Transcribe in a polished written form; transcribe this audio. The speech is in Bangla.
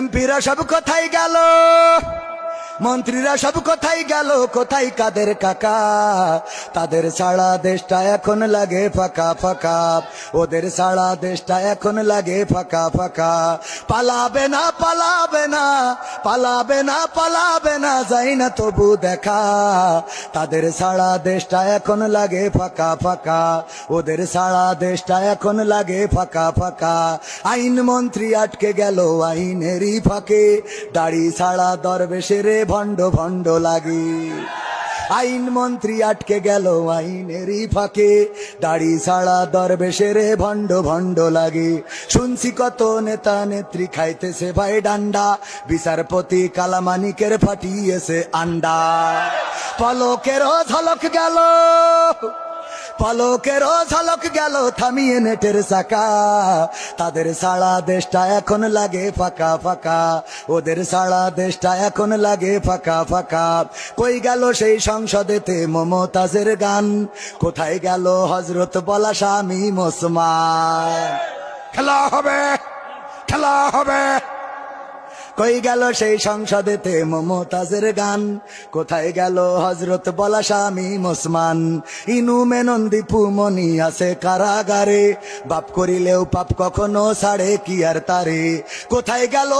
এমপিরা সব কোথায় গেল, মন্ত্রীরা সব কোথায় গেল, কোথায় কাদের কাকা? তাদের সারা দেশটা এখন লাগে ফাঁকা ফাঁকা, ওদের সারা দেশটা এখন লাগে ফাঁকা ফাঁকা। পালাবে না পালাবে না পালাবে না পালাবে না, যাই না তবু দেখা। তাদের সারা দেশটা এখন লাগে ফাঁকা ফাঁকা, ওদের সারা দেশটা এখন লাগে ফাঁকা ফাঁকা। আইন মন্ত্রী আটকে গেল আইনেরই ফাঁকে, দাড়ি ছাড়া দরবেশের ভণ্ড ভণ্ড লাগে। আইন মন্ত্রী আটকে গেল আইনেরই ফাঁকে, দাড়ি ছাড়া দরবেশের ভণ্ড ভণ্ড লাগে। শুনছি কত নেতা নেত্রী খাইতেছে ভাই ডান্ডা, বিচারপতি কালামানিকের ফাটিয়েছে আন্ডা। পলকেরও ঝলক গেল, পলকেরও ঝলক গেল থামিয়ে নেটের চাকা। তাদের সারা দেশটা এখন লাগে ফাঁকা ফাঁকা, ওদের সারা দেশটা এখন লাগে ফাঁকা ফাঁকা। কই গেল সেই সংসদেতে মমতাজের গান, কোথায় গেল হজরত বলা স্বামী ওসমান? খেলা হবে, খেলা হবে। কই গেল সেই সংসদেতে মমতাজের গান, কোথায় গেল হজরত বলা স্বামী ওসমান? ইনু মেনন দীপু মনি আছে কারাগারে, বাপ করিলেও পাপ কখনো ছাড়ে কি আর তারে? কোথায় গেল